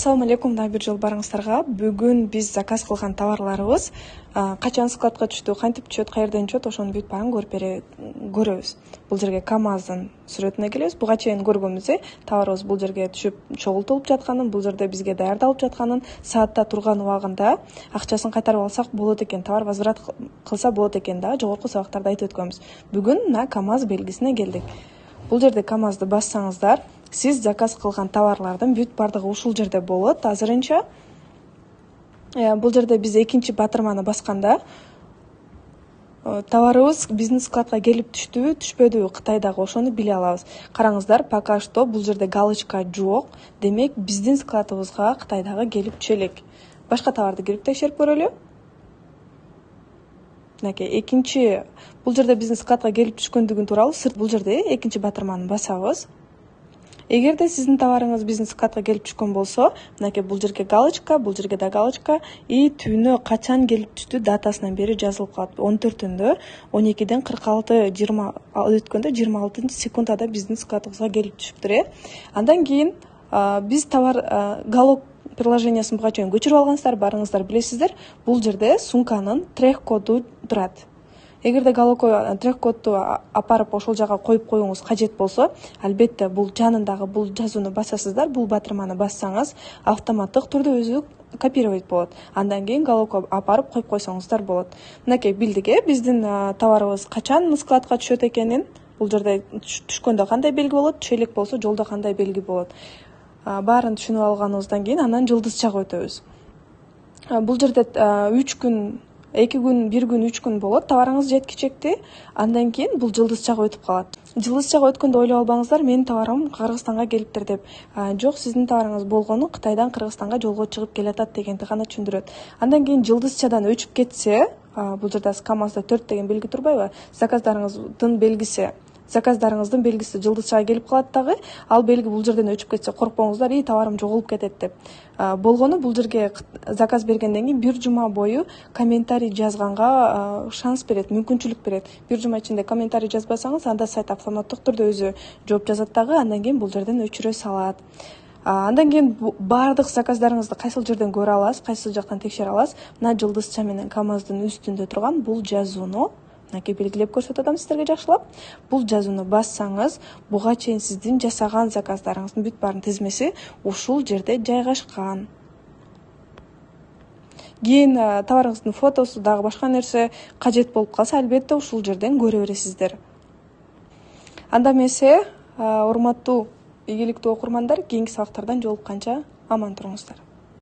Ассаламу алейкум, да бир жол барыңыздарга. Бүгүн биз заказ кылган товарларыбыз качан складка түштү, кантип түшөт, каерден түшөт, ошонун бүт баарын көрөбүз. Бул жерге КамАЗдын сүрөтүнө келебиз. Буга чейин көргөнбүз, товарыбыз бул жерге түшүп чогултулуп жатканын, бул жерде бизге даярдалып жатканын, саатта турган убагында акчасын кайтарып алсак болот экен, товар возврат кылса болот экен да, жогорку сабактарда айтып өткөнбүз. Бүгүн мына КамАЗ белгисине келдик. Бул жерде КамАЗды бассаңыздар, сиз заказ кылган товарлардын бүт бардыгы ушул жерде болот. Азырынча бул жерде биз экинчи батырманы басканда товарыбыз биздин складка келип түштүбү, түшпөдүбү, Кытайдагы ошону биле алабыз. Караңыздар, пока что бул жерде галочка жок. Демек, биздин складыбызга Кытайдагы келип түшө элек. Башка товарды кирип текшерип көрөлү. Экинчи бул жерде биздин складка келип түшкөндүгүн тууралуу бул жерде экинчи батырманы басабыз. Эгерде сиздин товарыңыз биздин складка келип түшкөн болсо, мынакей бул жерге галочка, бул жерге да галочка и түбүнө качан келип түштү датасынан бери жазылып калат. 14-түндө 12-ден 46-20 өткөндө 26-секундада биздин складыбызга келип түшүптүр. Андан кийин биз товар галок приложениясын буга чейин көчүрүп алгансыздар, барыңыздар билесиздер. Бул жерде сумканын трек коду турат. Эгерде галокко трек кодду апарып ошол жака коюп коюңуз кажет болсо, албетте бул жанындагы бул жазууну басасыздар. Бул батырманы бассаңыз, автоматтык түрдө өзү копировать болот. Андан кийин галокко апарып коюп койсоңуздар болот. Мынакей билдик, биздин товарыбыз качан складка түшөт экенин. Бул жерде түшкөндө кандай белги болот, түшө элек болсо жолдо кандай белги болот. Баарын түшүнүп алганыбыздан кийин анан жылдызчага өтөбүз. Бул жерде 3 күн 2 күн, 1 күн, 3 күн болот. Товарыңыз жеткичекти. Андан кийин бул жылдызчага өтүп калат. Жылдызчага өткөндө ойлоп албаңыздар, менин товарым Кыргызстанга келиптир деп. Жок, сиздин товарыңыз болгону Кытайдан Кыргызстанга жолго чыгып келатат дегенди гана түшүндүрөт. Андан кийин жылдызчадан өчүп кетсе, бул жерде КамАЗда 4 деген белги турбайбы? Заказдарыңыздын белгиси жылдызчага келип калат дагы. Ал белги бул жерден өчүп кетсе, коркпоңуздар, товарым жоголуп кетет деп. Болгону бул жерге заказ бергенден кийин 1 жума бою комментарий жазганга шанс берет, мүмкүнчүлүк берет. 1 жума ичинде комментарий жазбасаңыз, анда сайт автоматтык түрдө өзү жооп жазат дагы, андан кийин бул жерден өчүрө салат. Андан кийин бардык заказдарыңызды кайсыл жерден көрө аласыз, кайсыл жактан текшере аласыз? Мына жылдызча менен КамАЗдын үстүндө турган бул жазууну белгилеп көрсөтүп атам сиздерге жакшылап. Бул жазууну бассаңыз, буга чейин сиздин жасаган заказдарыңыздын бүт баарын тизмеси ушул жерде жайгашкан. Кийин товарыңыздын фотосу дагы башка нерсе кажет болуп калса, албетте ушул жерден көрө бересиздер. Анда эмесе, урматтуу, ийгиликтүү окурмандар, кийинки сабактардан жолукканча аман туруңуздар.